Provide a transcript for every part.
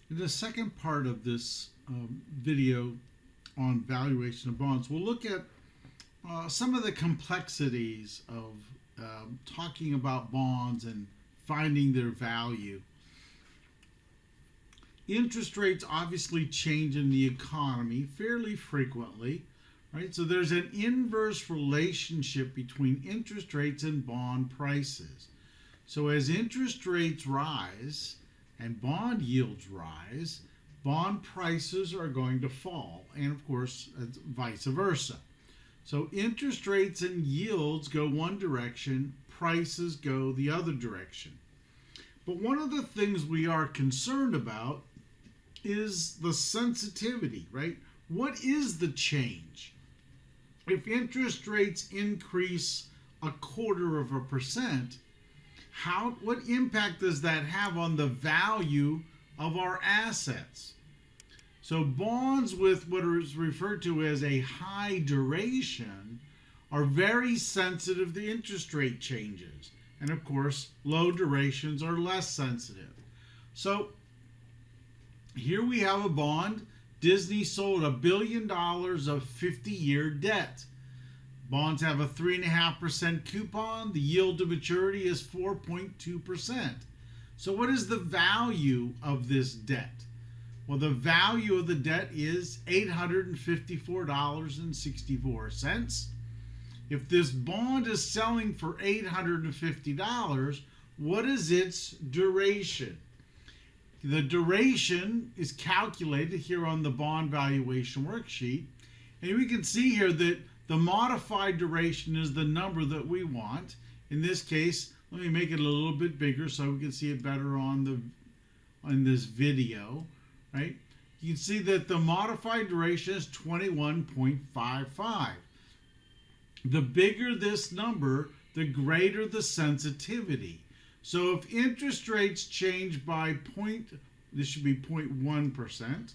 In the second part of this video on valuation of bonds, we'll look at some of the complexities of talking about bonds and finding their value. Interest rates obviously change in the economy fairly frequently, right? So there's an inverse relationship between interest rates and bond prices. So as interest rates rise and bond yields rise, bond prices are going to fall, and of course, vice versa. So interest rates and yields go one direction, prices go the other direction. But one of the things we are concerned about is the sensitivity, right? What is the change? If interest rates increase 0.25%, what impact does that have on the value of our assets? So bonds with what is referred to as a high duration are very sensitive to interest rate changes. And of course, low durations are less sensitive. So here we have a bond. Disney sold $1 billion of 50-year debt. Bonds have a 3.5% coupon. The yield to maturity is 4.2%. So what is the value of this debt? Well, the value of the debt is $854.64. If this bond is selling for $850, what is its duration? The duration is calculated here on the bond valuation worksheet. And we can see here that the modified duration is the number that we want. In this case, let me make it a little bit bigger so we can see it better on this video, right? You can see that the modified duration is 21.55. The bigger this number, the greater the sensitivity. So if interest rates change by this should be 0.1%,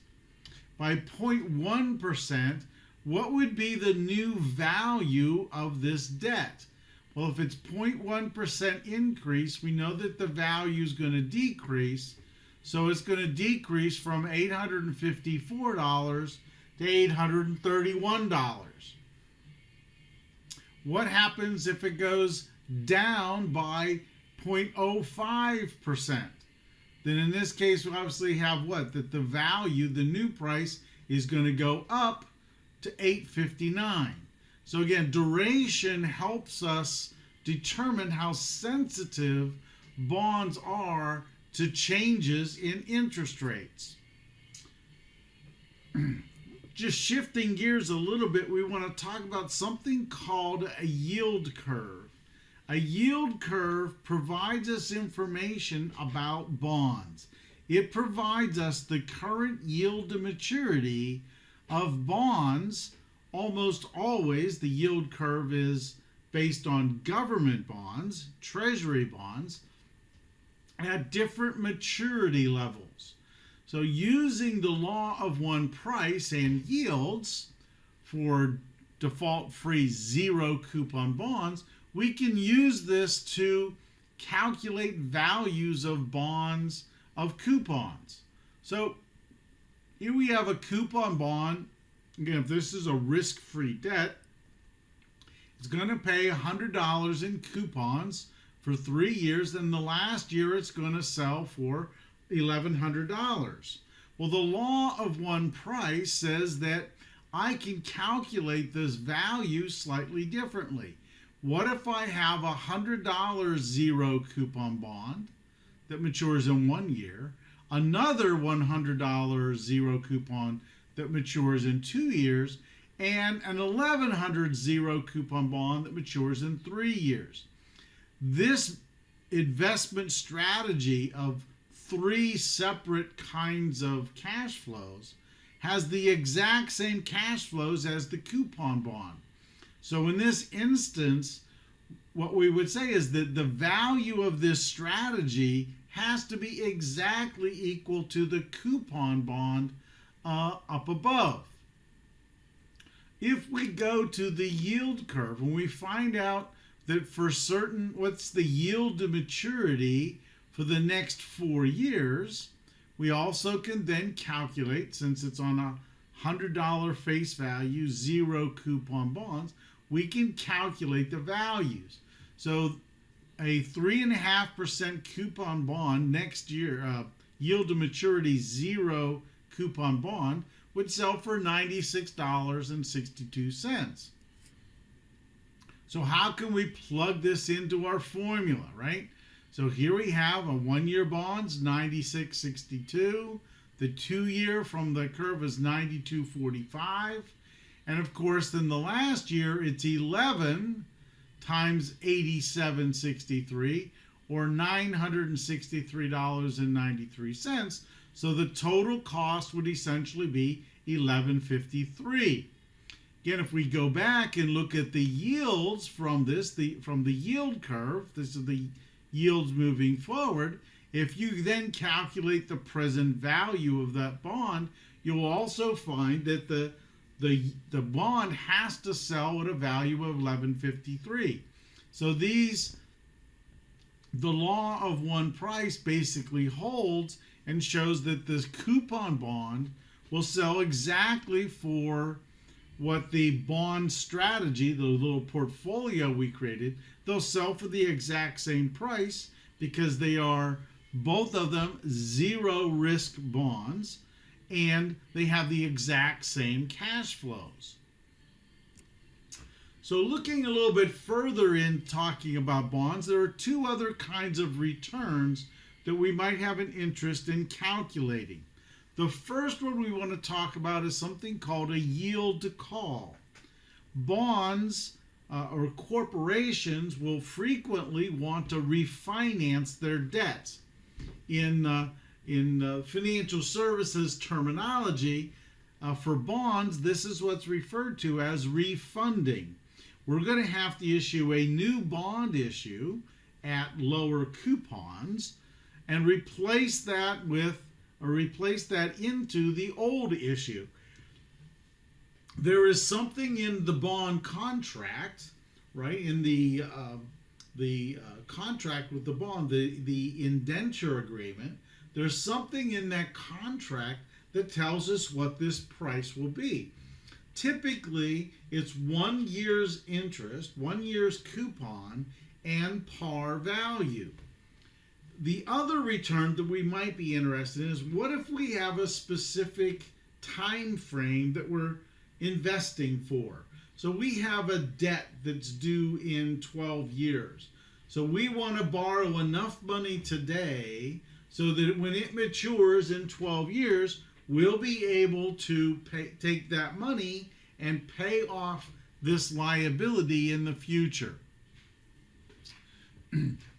by 0.1%, what would be the new value of this debt? Well, if it's 0.1% increase, we know that the value is going to decrease. So it's going to decrease from $854 to $831. What happens if it goes down by 0.05%? Then in this case, we obviously have what? That the value, the new price, is going to go up to $859. So again, duration helps us determine how sensitive bonds are to changes in interest rates. Just shifting gears a little bit, we want to talk about something called a yield curve. A yield curve provides us information about bonds. It provides us the current yield to maturity of bonds. Almost always the yield curve is based on government bonds, treasury bonds, at different maturity levels. So using the law of one price and yields for default-free zero coupon bonds, we can use this to calculate values of bonds of coupons. So here we have a coupon bond. Again, if this is a risk-free debt, it's going to pay $100 in coupons for 3 years, and the last year it's going to sell for $1,100. Well, the law of one price says that I can calculate this value slightly differently. What if I have a $100 zero coupon bond that matures in 1 year, another $100 zero coupon that matures in 2 years, and an $1,100 zero coupon bond that matures in 3 years? This investment strategy of 3 separate kinds of cash flows has the exact same cash flows as the coupon bond. So in this instance, what we would say is that the value of this strategy has to be exactly equal to the coupon bond up above. If we go to the yield curve and we find out that for certain, what's the yield to maturity for the next 4 years, We also can then calculate, since it's on a $100 face value, 0 coupon bonds, we can calculate the values. So a 3.5% coupon bond next year, yield to maturity 0 coupon bond, would sell for $96.62. So how can we plug this into our formula, right? So here we have a 1-year bonds, 96.62. The 2-year from the curve is 92.45. And of course, in the last year, it's 11 times 87.63, or $963.93. So the total cost would essentially be $11.53. Again, if we go back and look at the yields from this, from the yield curve, this is the yields moving forward. If you then calculate the present value of that bond, you'll also find that the bond has to sell at a value of $11.53. So the law of one price basically holds and shows that this coupon bond will sell exactly for what the bond strategy, the little portfolio we created, they'll sell for the exact same price because they are both of them 0 risk bonds and they have the exact same cash flows. So looking a little bit further in talking about bonds, there are 2 other kinds of returns that we might have an interest in calculating. The first one we want to talk about is something called a yield to call. Bonds or corporations will frequently want to refinance their debts. In financial services terminology, for bonds, this is what's referred to as refunding. We're going to have to issue a new bond issue at lower coupons and replace that into the old issue. There is something in the bond contract, right? In the contract with the bond, the indenture agreement. There's something in that contract that tells us what this price will be. Typically, it's 1 year's interest, 1 year's coupon, and par value. The other return that we might be interested in is, what if we have a specific time frame that we're investing for? So we have a debt that's due in 12 years. So we want to borrow enough money today so that when it matures in 12 years, we'll be able to take that money and pay off this liability in the future.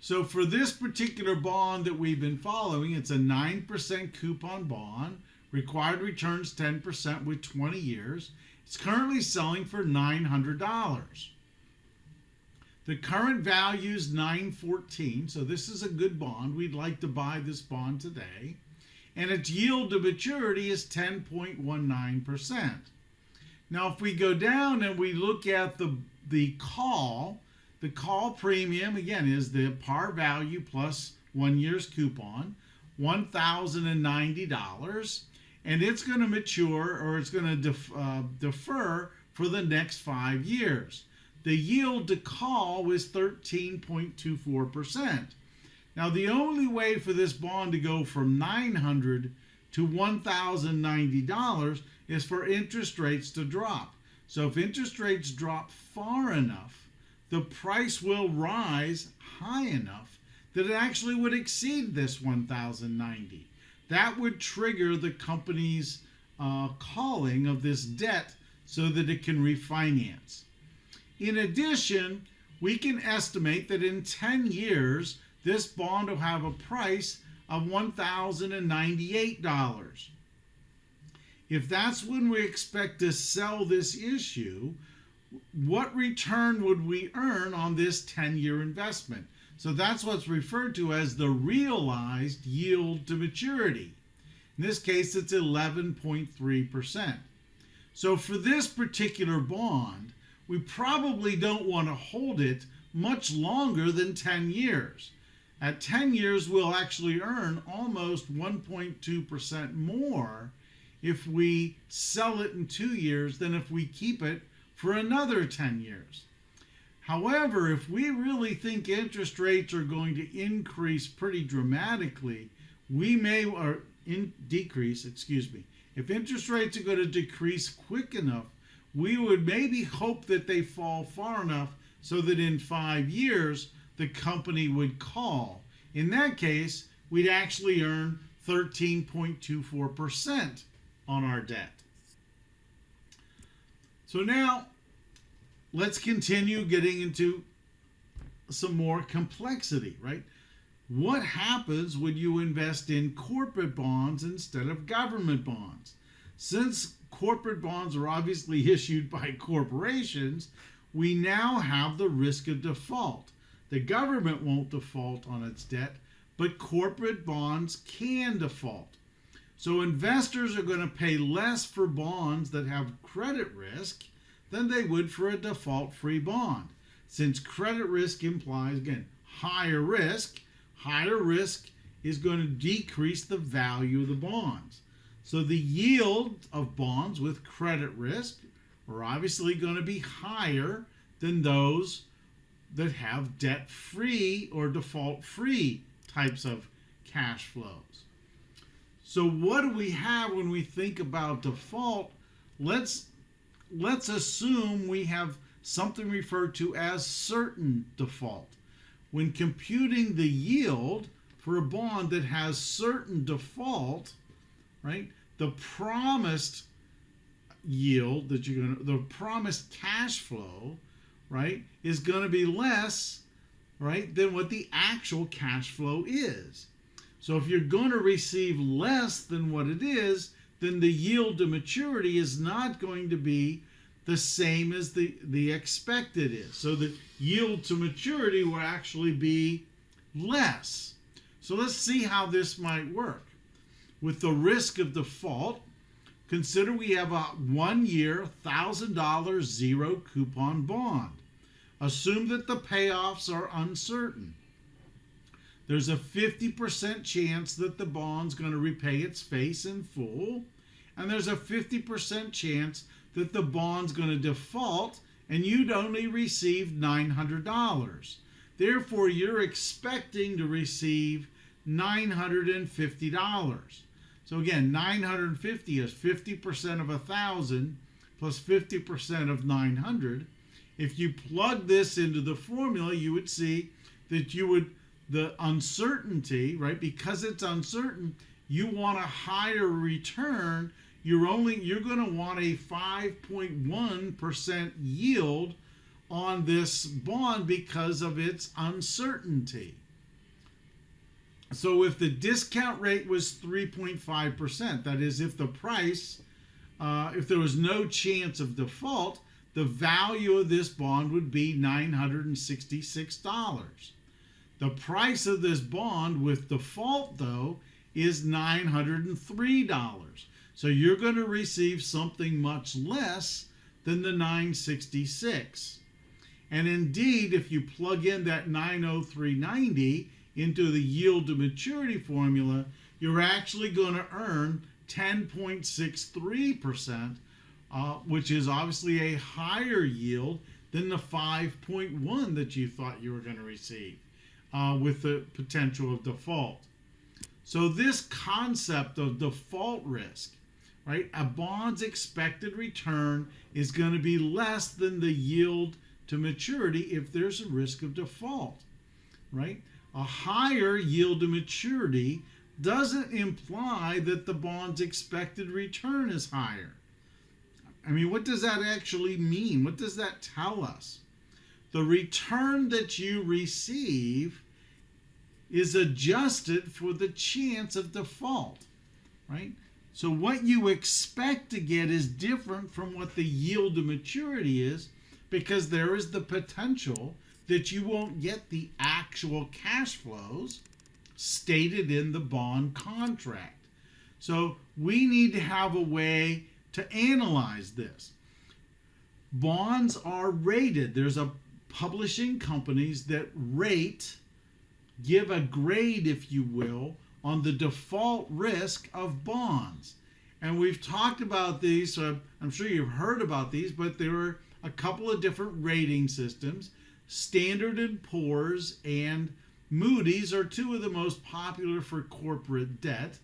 So for this particular bond that we've been following, it's a 9% coupon bond, required returns 10% with 20 years. It's currently selling for $900. The current value is $914, so this is a good bond. We'd like to buy this bond today. And its yield to maturity is 10.19%. Now, if we go down and we look at the call premium, again, is the par value plus 1 year's coupon, $1,090, and it's going to mature, or it's going to defer for the next 5 years. The yield to call was 13.24%. Now, the only way for this bond to go from $900 to $1,090 is for interest rates to drop. So if interest rates drop far enough, the price will rise high enough that it actually would exceed this $1,090. That would trigger the company's calling of this debt so that it can refinance. In addition, we can estimate that in 10 years, this bond will have a price of $1,098. If that's when we expect to sell this issue, what return would we earn on this 10-year investment? So that's what's referred to as the realized yield to maturity. In this case, it's 11.3%. So for this particular bond, we probably don't want to hold it much longer than 10 years. At 10 years, we'll actually earn almost 1.2% more if we sell it in 2 years than if we keep it for another 10 years. However, if we really think interest rates are going to increase pretty dramatically, we may, decrease, if interest rates are going to decrease quick enough, we would maybe hope that they fall far enough so that in 5 years, the company would call. In that case, we'd actually earn 13.24% on our debt. So now, let's continue getting into some more complexity, right? What happens when you invest in corporate bonds instead of government bonds? Since corporate bonds are obviously issued by corporations, we now have the risk of default. The government won't default on its debt, but corporate bonds can default. So investors are going to pay less for bonds that have credit risk than they would for a default-free bond. Since credit risk implies, again, higher risk is going to decrease the value of the bonds. So the yield of bonds with credit risk are obviously going to be higher than those that have debt-free or default-free types of cash flows. So what do we have when we think about default? Let's assume we have something referred to as certain default. When computing the yield for a bond that has certain default, right, the promised yield that the promised cash flow, right, is going to be less, right, than what the actual cash flow is. So if you're going to receive less than what it is, then the yield to maturity is not going to be the same as the expected is. So the yield to maturity will actually be less. So let's see how this might work. With the risk of default, consider we have a 1-year, $1,000 zero coupon bond. Assume that the payoffs are uncertain. There's a 50% chance that the bond's going to repay its face in full, and there's a 50% chance that the bond's going to default and you'd only receive $900. Therefore, you're expecting to receive $950. So again, 950 is 50% of 1,000 plus 50% of 900. If you plug this into the formula, you would see that the uncertainty, right? Because it's uncertain, you want a higher return. You're going to want a 5.1% yield on this bond because of its uncertainty. So if the discount rate was 3.5%, that is, if the price, if there was no chance of default, the value of this bond would be $966. The price of this bond with default, though, is $903. So you're going to receive something much less than the $966. And indeed, if you plug in that $903.90 into the yield to maturity formula, you're actually going to earn 10.63%, which is obviously a higher yield than the 5.1 that you thought you were going to receive with the potential of default. So this concept of default risk, right? A bond's expected return is going to be less than the yield to maturity if there's a risk of default, right? A higher yield to maturity doesn't imply that the bond's expected return is higher. I mean, what does that actually mean? What does that tell us? The return that you receive is adjusted for the chance of default, right? So what you expect to get is different from what the yield to maturity is, because there is the potential that you won't get the actual cash flows stated in the bond contract. So we need to have a way to analyze this. Bonds are rated. There's publishing companies that rate give a grade, if you will, on the default risk of bonds. And we've talked about these, so I'm sure you've heard about these, but there are a couple of different rating systems. Standard & Poor's and Moody's are two of the most popular for corporate debt.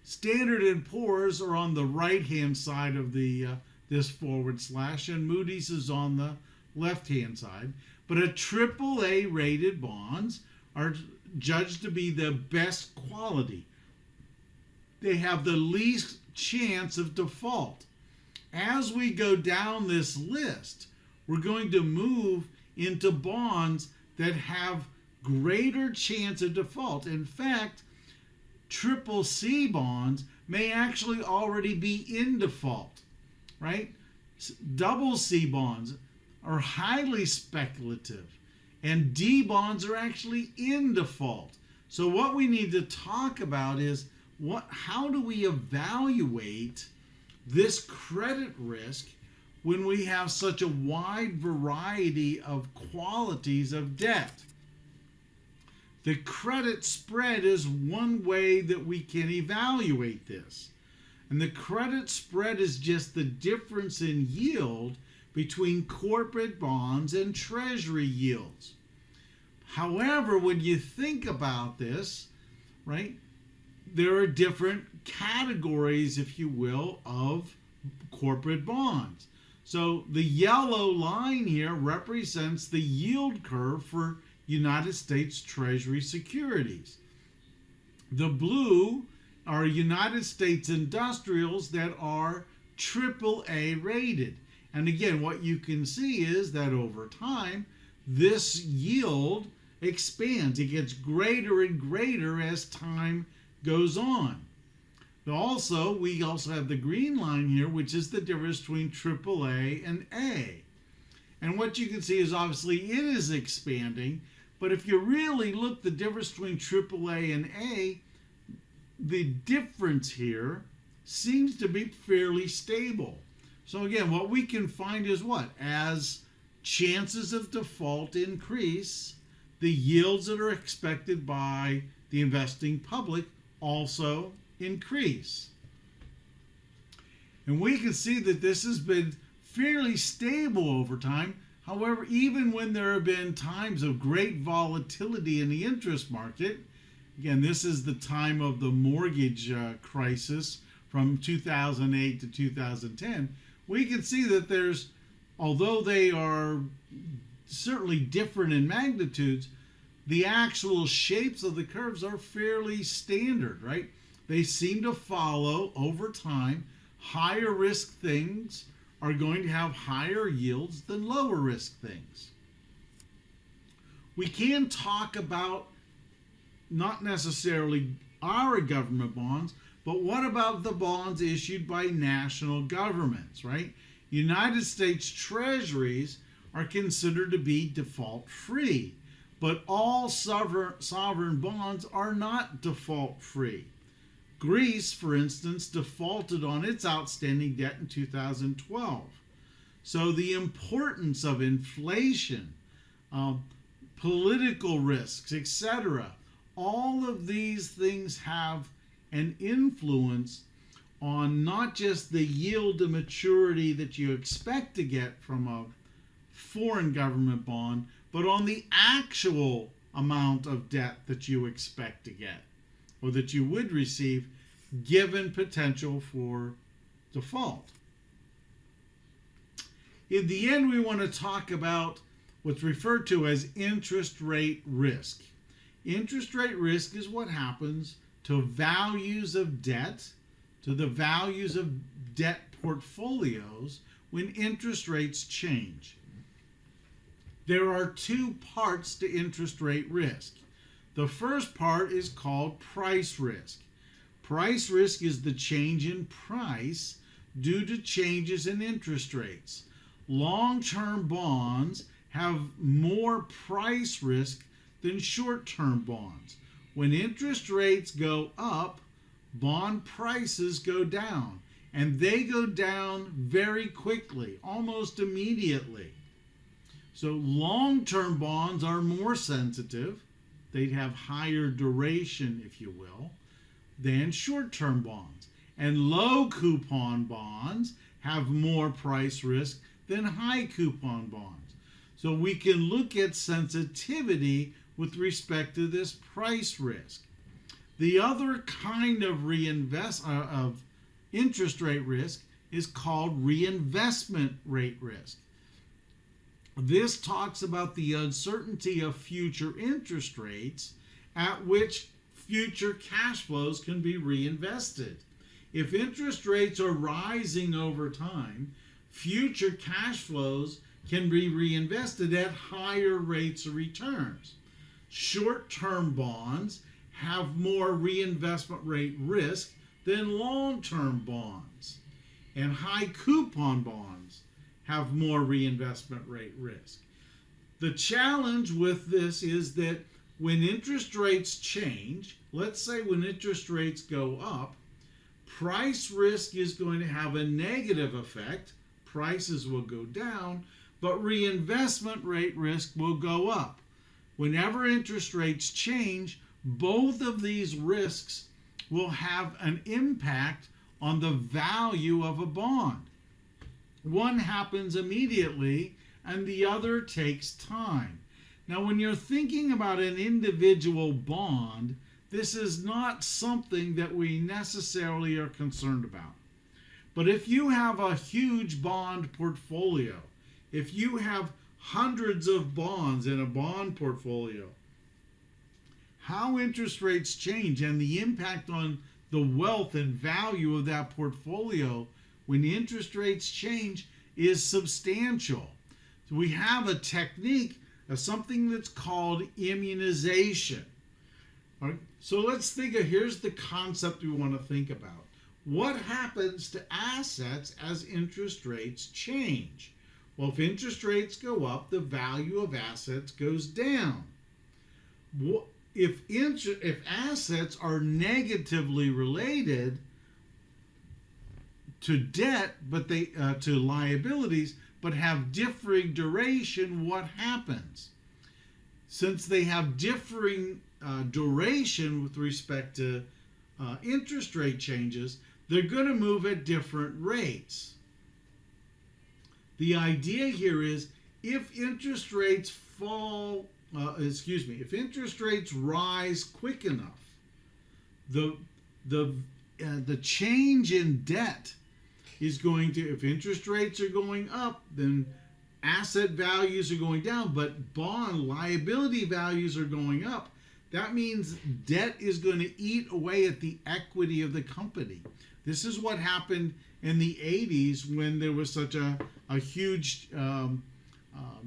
Standard & Poor's are on the right-hand side of the this forward slash, and Moody's is on the left-hand side. But a AAA rated bonds are judged to be the best quality. They have the least chance of default. As we go down this list, we're going to move into bonds that have greater chance of default. In fact, CCC bonds may actually already be in default, right? CC bonds are highly speculative, and D bonds are actually in default. So what we need to talk about is how do we evaluate this credit risk when we have such a wide variety of qualities of debt? The credit spread is one way that we can evaluate this. And the credit spread is just the difference in yield between corporate bonds and treasury yields. However, when you think about this, right, there are different categories, if you will, of corporate bonds. So the yellow line here represents the yield curve for United States Treasury securities. The blue are United States industrials that are AAA rated. And again, what you can see is that over time, this yield expands. It gets greater and greater as time goes on. We also have the green line here, which is the difference between AAA and A. And what you can see is obviously it is expanding, but if you really look the difference between AAA and A, the difference here seems to be fairly stable. So again, what we can find is what? As chances of default increase, the yields that are expected by the investing public also increase. And we can see that this has been fairly stable over time. However, even when there have been times of great volatility in the interest market, again, this is the time of the mortgage crisis from 2008 to 2010, we can see that although they are certainly different in magnitudes, the actual shapes of the curves are fairly standard, right? They seem to follow over time. Higher risk things are going to have higher yields than lower risk things. We can talk about not necessarily our government bonds, but what about the bonds issued by national governments, right? United States treasuries are considered to be default free, but all sovereign bonds are not default free. Greece, for instance, defaulted on its outstanding debt in 2012. So the importance of inflation, political risks, etc., all of these things have an influence on not just the yield to maturity that you expect to get from a foreign government bond, but on the actual amount of debt that you expect to get or that you would receive given potential for default. In the end, we want to talk about what's referred to as interest rate risk. Interest rate risk is what happens to values of debt, to the values of debt portfolios when interest rates change. There are two parts to interest rate risk. The first part is called price risk. Price risk is the change in price due to changes in interest rates. Long-term bonds have more price risk than short-term bonds. When interest rates go up, bond prices go down, and they go down very quickly, almost immediately. So long-term bonds are more sensitive they'd have higher duration, if you will, than short-term bonds. And low coupon bonds have more price risk than high coupon bonds. So we can look at sensitivity with respect to this price risk. The other kind of interest rate risk is called reinvestment rate risk. This talks about the uncertainty of future interest rates at which future cash flows can be reinvested. If interest rates are rising over time, future cash flows can be reinvested at higher rates of returns. Short-term bonds have more reinvestment rate risk than long-term bonds, and high coupon bonds have more reinvestment rate risk. The challenge with this is that when interest rates change, let's say when interest rates go up, price risk is going to have a negative effect. Prices will go down, but reinvestment rate risk will go up. Whenever interest rates change, both of these risks will have an impact on the value of a bond. One happens immediately and the other takes time. Now, when you're thinking about an individual bond, this is not something that we necessarily are concerned about. But if you have a huge bond portfolio, if you have hundreds of bonds in a bond portfolio, how interest rates change and the impact on the wealth and value of that portfolio when interest rates change is substantial. So we have a technique of something that's called immunization. All right? So let's think of, here's the concept we want to think about. What happens to assets as interest rates change? Well, if interest rates go up, the value of assets goes down. If assets are negatively related to debt, but to liabilities, but have differing duration, what happens? Since they have differing duration with respect to interest rate changes, they're going to move at different rates. The idea here is if interest rates if interest rates rise quick enough, the change in debt is going to, if interest rates are going up, then asset values are going down, but bond liability values are going up. That means debt is going to eat away at the equity of the company. This is what happened in the 80s when there was such a huge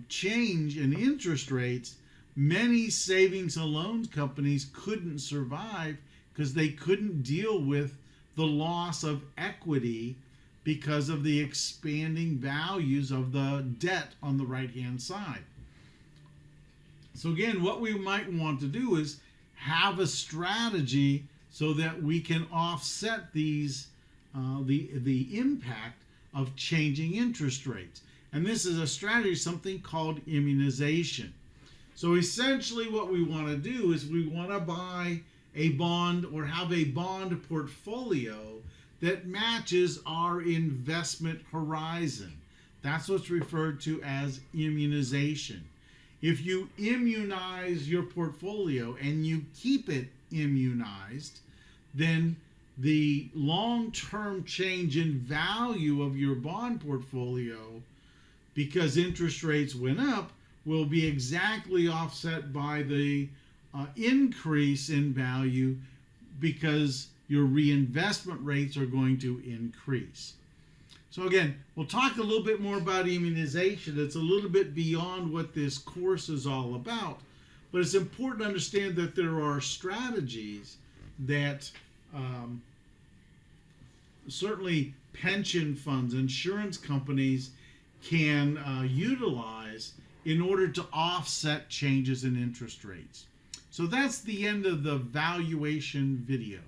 change in interest rates. Many savings and loan companies couldn't survive because they couldn't deal with the loss of equity because of the expanding values of the debt on the right-hand side. So again, what we might want to do is have a strategy so that we can offset these the impact of changing interest rates. And this is a strategy, something called immunization. So essentially what we want to do is we want to buy a bond or have a bond portfolio that matches our investment horizon. That's what's referred to as immunization. If you immunize your portfolio and you keep it immunized, then the long-term change in value of your bond portfolio, because interest rates went up, will be exactly offset by the increase in value because your reinvestment rates are going to increase. So again, we'll talk a little bit more about immunization. It's a little bit beyond what this course is all about, but it's important to understand that there are strategies that certainly pension funds, insurance companies can utilize in order to offset changes in interest rates. So that's the end of the valuation video.